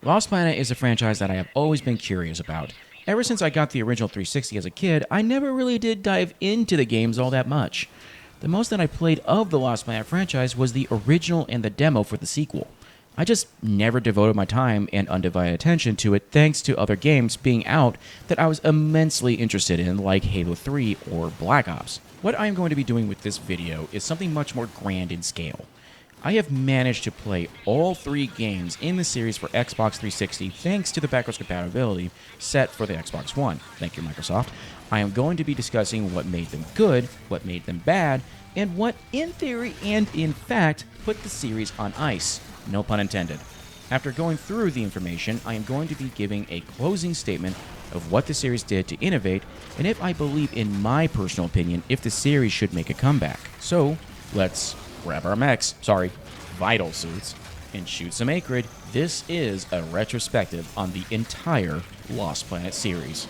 Lost Planet is a franchise that I have always been curious about. Ever since I got the original 360 as a kid, I never really did dive into the games all that much. The most that I played of the Lost Planet franchise was the original and the demo for the sequel. I just never devoted my time and undivided attention to it thanks to other games being out that I was immensely interested in, like Halo 3 or Black Ops. What I am going to be doing with this video is something much more grand in scale. I have managed to play all 3 games in the series for Xbox 360 thanks to the backwards compatibility set for the Xbox One. Thank you, Microsoft. I am going to be discussing what made them good, what made them bad, and what, in theory and in fact, put the series on ice. No pun intended. After going through the information, I am going to be giving a closing statement of what the series did to innovate, and if I believe, in my personal opinion, if the series should make a comeback. So, let's grab our vital suits, and shoot some acrid. This is a retrospective on the entire Lost Planet series.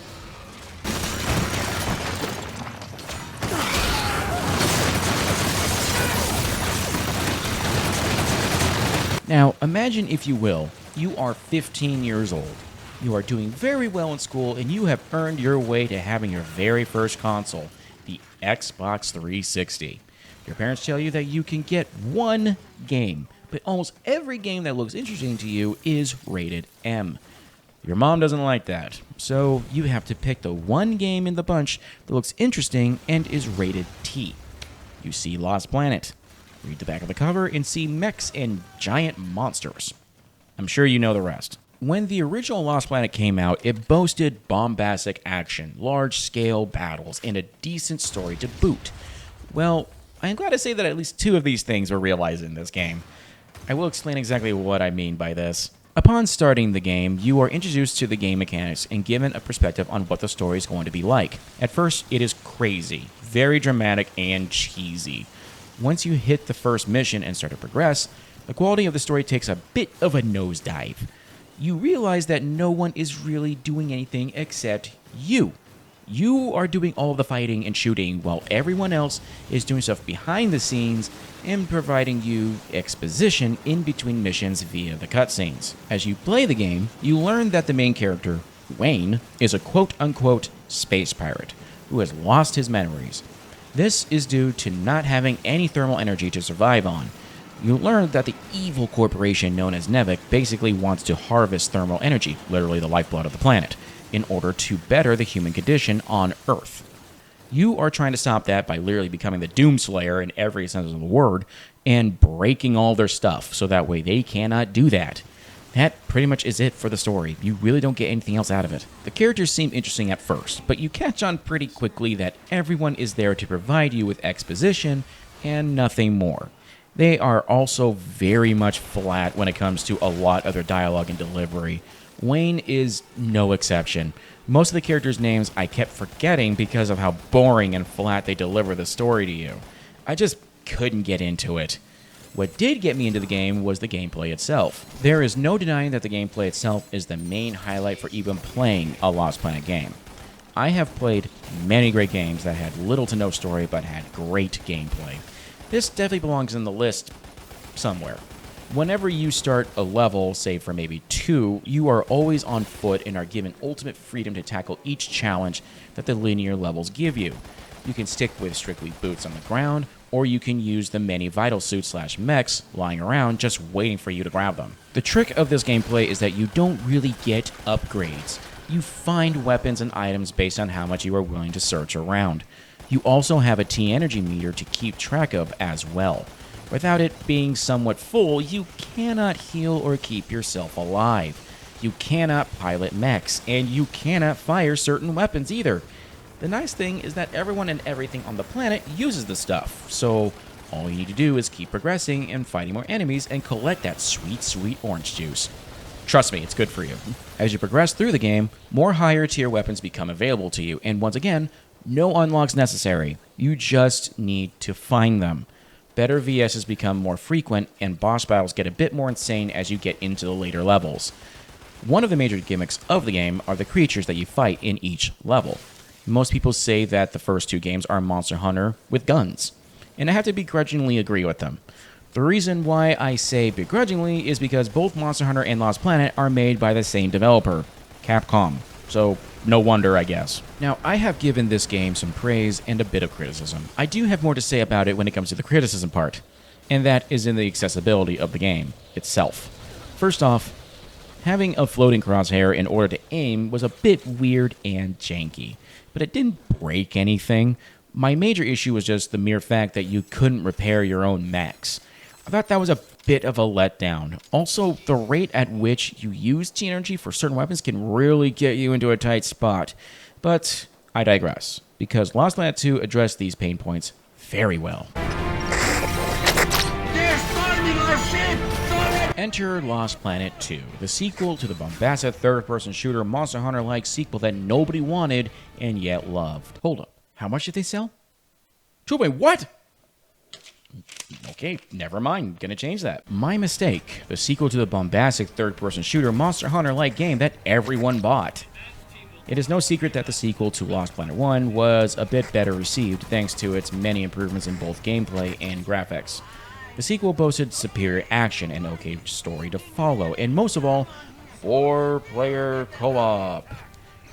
Now, imagine, if you will, you are 15 years old. You are doing very well in school, and you have earned your way to having your very first console, the Xbox 360. Your parents tell you that you can get one game, but almost every game that looks interesting to you is rated M. Your mom doesn't like that, so you have to pick the one game in the bunch that looks interesting and is rated T. You see Lost Planet. Read the back of the cover and see mechs and giant monsters. I'm sure you know the rest. When the original Lost Planet came out, it boasted bombastic action, large-scale battles, and a decent story to boot. Well, I'm glad to say that at least 2 of these things were realized in this game. I will explain exactly what I mean by this. Upon starting the game, you are introduced to the game mechanics and given a perspective on what the story is going to be like. At first, it is crazy, very dramatic, and cheesy. Once you hit the first mission and start to progress, the quality of the story takes a bit of a nosedive. You realize that no one is really doing anything except you. You are doing all of the fighting and shooting while everyone else is doing stuff behind the scenes and providing you exposition in between missions via the cutscenes. As you play the game, you learn that the main character, Wayne, is a quote-unquote space pirate who has lost his memories. This is due to not having any thermal energy to survive on. You learn that the evil corporation known as Nevik basically wants to harvest thermal energy, literally the lifeblood of the planet, in order to better the human condition on Earth. You are trying to stop that by literally becoming the Doomslayer in every sense of the word and breaking all their stuff so that way they cannot do that. That pretty much is it for the story. You really don't get anything else out of it. The characters seem interesting at first, but you catch on pretty quickly that everyone is there to provide you with exposition and nothing more. They are also very much flat when it comes to a lot of their dialogue and delivery. Wayne is no exception. Most of the characters' names I kept forgetting because of how boring and flat they deliver the story to you. I just couldn't get into it. What did get me into the game was the gameplay itself. There is no denying that the gameplay itself is the main highlight for even playing a Lost Planet game. I have played many great games that had little to no story but had great gameplay. This definitely belongs in the list somewhere. Whenever you start a level, say for maybe 2, you are always on foot and are given ultimate freedom to tackle each challenge that the linear levels give you. You can stick with strictly boots on the ground, or you can use the many vital suits / mechs lying around just waiting for you to grab them. The trick of this gameplay is that you don't really get upgrades. You find weapons and items based on how much you are willing to search around. You also have a T-energy meter to keep track of as well. Without it being somewhat full, you cannot heal or keep yourself alive. You cannot pilot mechs, and you cannot fire certain weapons either. The nice thing is that everyone and everything on the planet uses the stuff, so all you need to do is keep progressing and fighting more enemies and collect that sweet, sweet orange juice. Trust me, it's good for you. As you progress through the game, more higher tier weapons become available to you, and once again, no unlocks necessary. You just need to find them. Better VSs become more frequent, and boss battles get a bit more insane as you get into the later levels. One of the major gimmicks of the game are the creatures that you fight in each level. Most people say that the first 2 games are Monster Hunter with guns, and I have to begrudgingly agree with them. The reason why I say begrudgingly is because both Monster Hunter and Lost Planet are made by the same developer, Capcom. So, no wonder, I guess. Now, I have given this game some praise and a bit of criticism. I do have more to say about it when it comes to the criticism part, and that is in the accessibility of the game itself. First off, having a floating crosshair in order to aim was a bit weird and janky, but it didn't break anything. My major issue was just the mere fact that you couldn't repair your own mechs. I thought that was a bit of a letdown. Also, the rate at which you use G energy for certain weapons can really get you into a tight spot. But I digress, because Lost Planet 2 addressed these pain points very well. Enter Lost Planet 2, the sequel to the bombastic third-person shooter Monster Hunter-like sequel that nobody wanted and yet loved. Hold up, how much did they sell? Wait, what? Okay, never mind. Gonna change that. My mistake. The sequel to the bombastic third-person shooter Monster Hunter-like game that everyone bought. It is no secret that the sequel to Lost Planet 1 was a bit better received thanks to its many improvements in both gameplay and graphics. The sequel boasted superior action and okay story to follow, and most of all, 4-player co-op.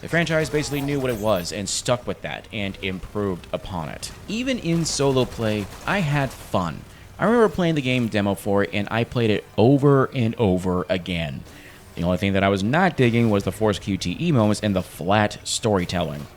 The franchise basically knew what it was and stuck with that and improved upon it. Even in solo play, I had fun. I remember playing the game demo for it and I played it over and over again. The only thing that I was not digging was the forced QTE moments and the flat storytelling.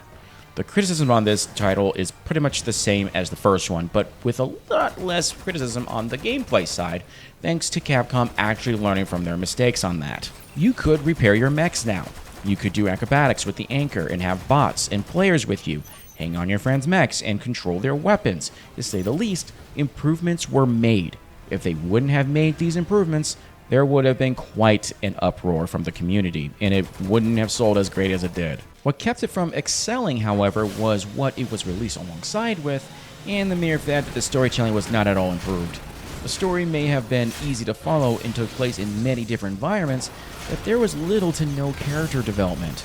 The criticism on this title is pretty much the same as the first one, but with a lot less criticism on the gameplay side, thanks to Capcom actually learning from their mistakes on that. You could repair your mechs now. You could do acrobatics with the anchor and have bots and players with you, hang on your friends' mechs and control their weapons. To say the least, improvements were made. If they wouldn't have made these improvements, there would have been quite an uproar from the community, and it wouldn't have sold as great as it did. What kept it from excelling, however, was what it was released alongside with, and the mere fact that the storytelling was not at all improved. The story may have been easy to follow and took place in many different environments, but there was little to no character development.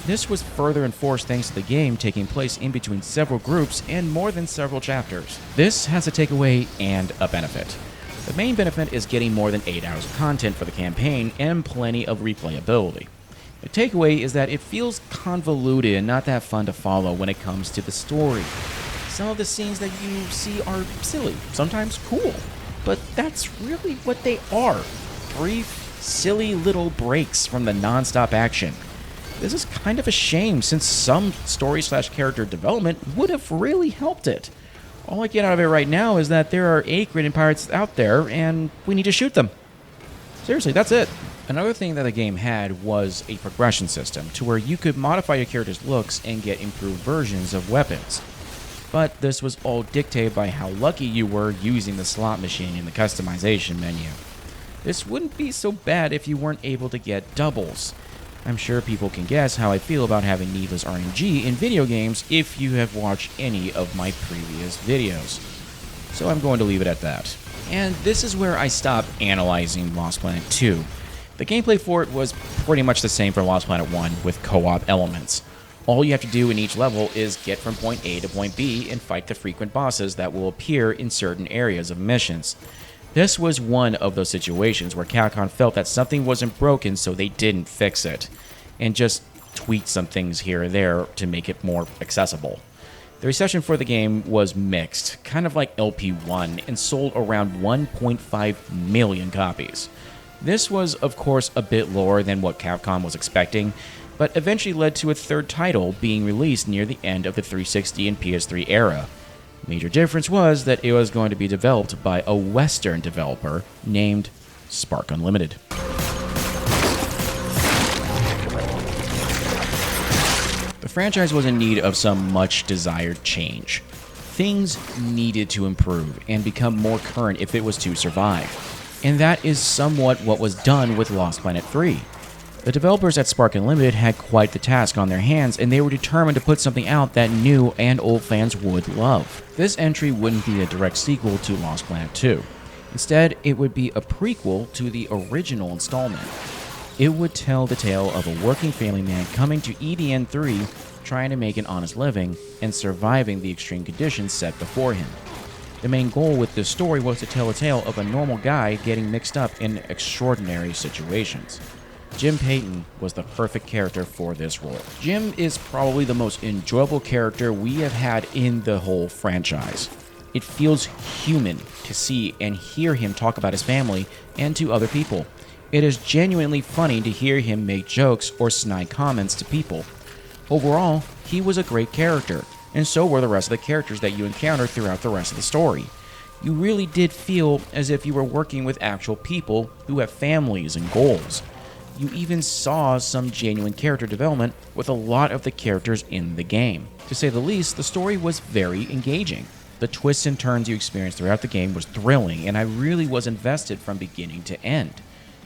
This was further enforced thanks to the game taking place in between several groups and more than several chapters. This has a takeaway and a benefit. The main benefit is getting more than 8 hours of content for the campaign and plenty of replayability. The takeaway is that it feels convoluted and not that fun to follow when it comes to the story. Some of the scenes that you see are silly, sometimes cool, but that's really what they are. Brief, silly little breaks from the non-stop action. This is kind of a shame since some story/character development would have really helped it. All I get out of it right now is that there are 8 graded pirates out there and we need to shoot them. Seriously, that's it. Another thing that the game had was a progression system to where you could modify your character's looks and get improved versions of weapons. But this was all dictated by how lucky you were using the slot machine in the customization menu. This wouldn't be so bad if you weren't able to get doubles. I'm sure people can guess how I feel about having needless RNG in video games if you have watched any of my previous videos. So I'm going to leave it at that. And this is where I stop analyzing Lost Planet 2. The gameplay for it was pretty much the same for Lost Planet 1 with co-op elements. All you have to do in each level is get from point A to point B and fight the frequent bosses that will appear in certain areas of missions. This was one of those situations where Capcom felt that something wasn't broken so they didn't fix it, and just tweaked some things here or there to make it more accessible. The reception for the game was mixed, kind of like LP1, and sold around 1.5 million copies. This was, of course, a bit lower than what Capcom was expecting, but eventually led to a third title being released near the end of the 360 and PS3 era. Major difference was that it was going to be developed by a Western developer named Spark Unlimited. The franchise was in need of some much desired change. Things needed to improve and become more current if it was to survive. And that is somewhat what was done with Lost Planet 3. The developers at Spark Unlimited had quite the task on their hands, and they were determined to put something out that new and old fans would love. This entry wouldn't be a direct sequel to Lost Planet 2. Instead, it would be a prequel to the original installment. It would tell the tale of a working family man coming to EDN 3, trying to make an honest living, and surviving the extreme conditions set before him. The main goal with this story was to tell a tale of a normal guy getting mixed up in extraordinary situations. Jim Payton was the perfect character for this role. Jim is probably the most enjoyable character we have had in the whole franchise. It feels human to see and hear him talk about his family and to other people. It is genuinely funny to hear him make jokes or snide comments to people. Overall, he was a great character, and so were the rest of the characters that you encounter throughout the rest of the story. You really did feel as if you were working with actual people who have families and goals. You even saw some genuine character development with a lot of the characters in the game. To say the least, the story was very engaging. The twists and turns you experienced throughout the game was thrilling, and I really was invested from beginning to end.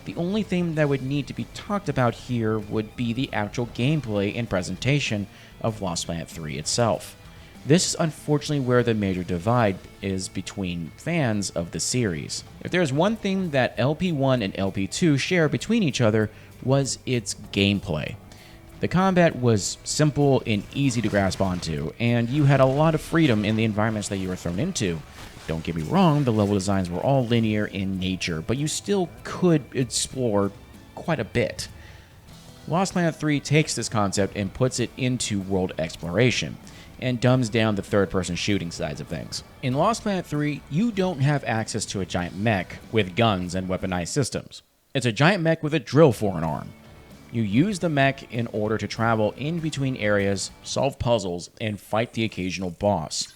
The only thing that would need to be talked about here would be the actual gameplay and presentation of Lost Planet 3 itself. This is unfortunately where the major divide is between fans of the series. If there's one thing that LP1 and LP2 share between each other was its gameplay. The combat was simple and easy to grasp onto, and you had a lot of freedom in the environments that you were thrown into. Don't get me wrong, the level designs were all linear in nature, but you still could explore quite a bit. Lost Planet 3 takes this concept and puts it into world exploration, and dumbs down the third-person shooting sides of things. In Lost Planet 3, you don't have access to a giant mech with guns and weaponized systems. It's a giant mech with a drill for an arm. You use the mech in order to travel in between areas, solve puzzles, and fight the occasional boss.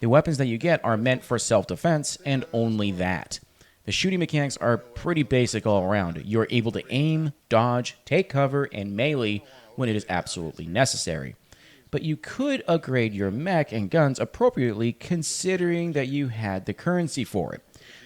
The weapons that you get are meant for self-defense, and only that. The shooting mechanics are pretty basic all around. You are able to aim, dodge, take cover, and melee when it is absolutely necessary. But you could upgrade your mech and guns appropriately considering that you had the currency for it.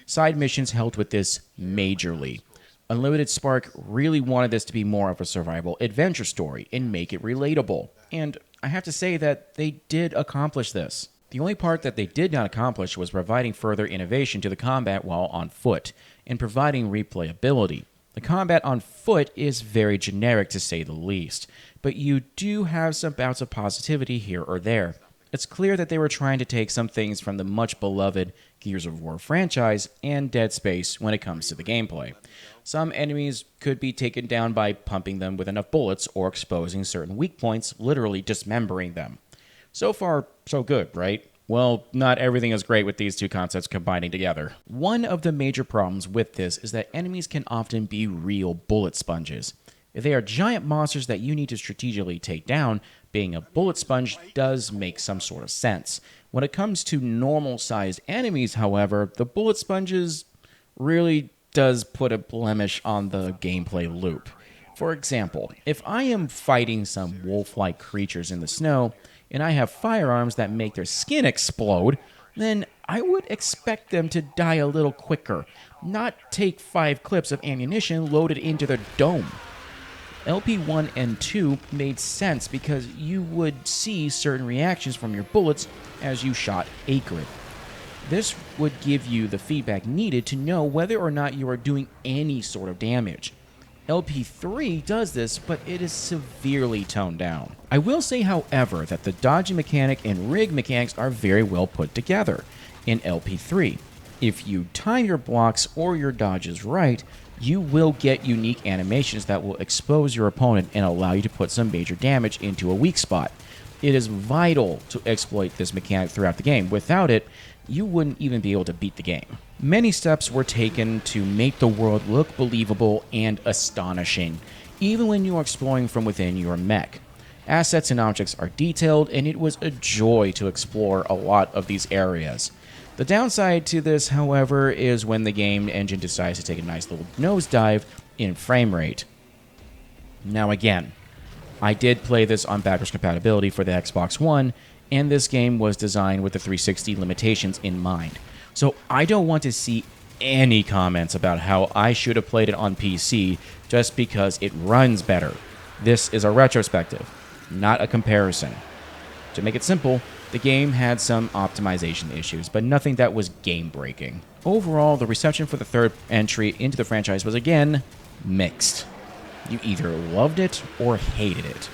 Side missions helped with this majorly. Unlimited Spark really wanted this to be more of a survival adventure story and make it relatable. And I have to say that they did accomplish this. The only part that they did not accomplish was providing further innovation to the combat while on foot, and providing replayability. The combat on foot is very generic to say the least, but you do have some bouts of positivity here or there. It's clear that they were trying to take some things from the much beloved Gears of War franchise and Dead Space when it comes to the gameplay. Some enemies could be taken down by pumping them with enough bullets or exposing certain weak points, literally dismembering them. So far, so good, right? Well, not everything is great with these two concepts combining together. One of the major problems with this is that enemies can often be real bullet sponges. If they are giant monsters that you need to strategically take down, being a bullet sponge does make some sort of sense. When it comes to normal-sized enemies, however, the bullet sponges really does put a blemish on the gameplay loop. For example, if I am fighting some wolf-like creatures in the snow, and I have firearms that make their skin explode, then I would expect them to die a little quicker, not take 5 clips of ammunition loaded into their dome. LP1 and 2 made sense because you would see certain reactions from your bullets as you shot acrid. This would give you the feedback needed to know whether or not you are doing any sort of damage. LP3 does this, but it is severely toned down. I will say, however, that the dodging mechanic and rig mechanics are very well put together in LP3. If you time your blocks or your dodges right, you will get unique animations that will expose your opponent and allow you to put some major damage into a weak spot. It is vital to exploit this mechanic throughout the game. Without it, you wouldn't even be able to beat the game. Many steps were taken to make the world look believable and astonishing, even when you are exploring from within your mech. Assets and objects are detailed, and it was a joy to explore a lot of these areas. The downside to this, however, is when the game engine decides to take a nice little nosedive in frame rate. Now again, I did play this on backwards compatibility for the Xbox One, and this game was designed with the 360 limitations in mind. So I don't want to see any comments about how I should have played it on PC just because it runs better. This is a retrospective, not a comparison. To make it simple, the game had some optimization issues, but nothing that was game-breaking. Overall, the reception for the third entry into the franchise was again mixed. You either loved it or hated it.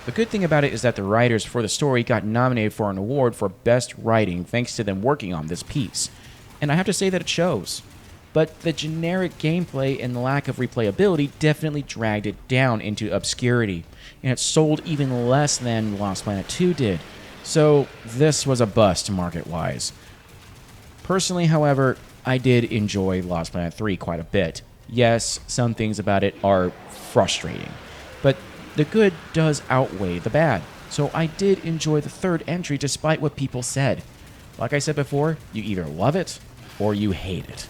The good thing about it is that the writers for the story got nominated for an award for Best Writing thanks to them working on this piece. And I have to say that it shows. But the generic gameplay and lack of replayability definitely dragged it down into obscurity, and it sold even less than Lost Planet 2 did. So this was a bust market-wise. Personally, however, I did enjoy Lost Planet 3 quite a bit. Yes, some things about it are frustrating, but the good does outweigh the bad. So I did enjoy the third entry despite what people said. Like I said before, you either love it or you hate it.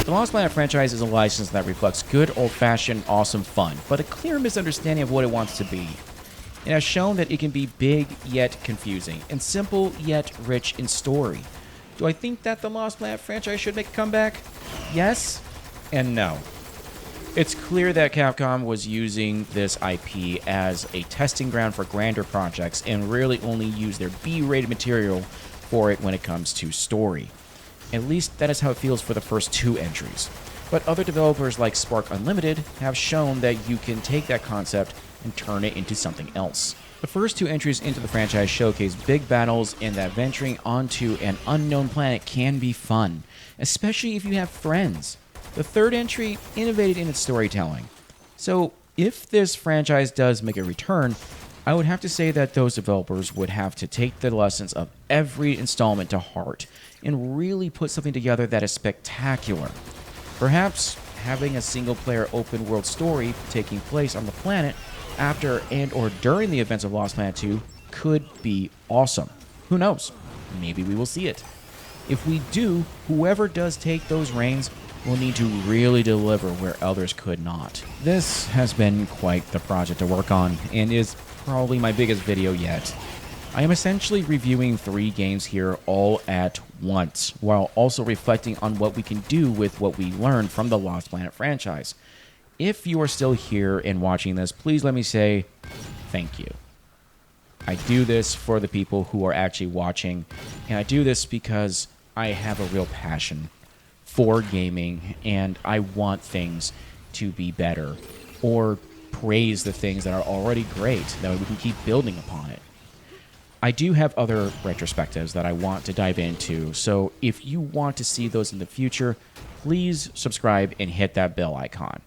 The Lost Planet franchise is a license that reflects good old-fashioned awesome fun, but a clear misunderstanding of what it wants to be. It has shown that it can be big yet confusing, and simple yet rich in story. Do I think that the Lost Planet franchise should make a comeback? Yes and no. It's clear that Capcom was using this IP as a testing ground for grander projects and really only used their B-rated material for it when it comes to story. At least that is how it feels for the first two entries. But other developers like Spark Unlimited have shown that you can take that concept and turn it into something else. The first two entries into the franchise showcase big battles and that venturing onto an unknown planet can be fun, especially if you have friends. The third entry innovated in its storytelling. So if this franchise does make a return, I would have to say that those developers would have to take the lessons of every installment to heart and really put something together that is spectacular. Perhaps having a single-player open-world story taking place on the planet after and or during the events of Lost Planet 2 could be awesome. Who knows? Maybe we will see it. If we do, whoever does take those reins will need to really deliver where others could not. This has been quite the project to work on and is probably my biggest video yet. I am essentially reviewing 3 games here all at once, while also reflecting on what we can do with what we learned from the Lost Planet franchise. If you are still here and watching this, please let me say thank you. I do this for the people who are actually watching, and I do this because I have a real passion for gaming, and I want things to be better, or praise the things that are already great, that way we can keep building upon it. I do have other retrospectives that I want to dive into, so if you want to see those in the future, please subscribe and hit that bell icon.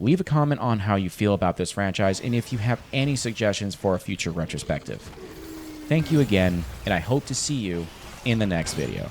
Leave a comment on how you feel about this franchise and if you have any suggestions for a future retrospective. Thank you again, and I hope to see you in the next video.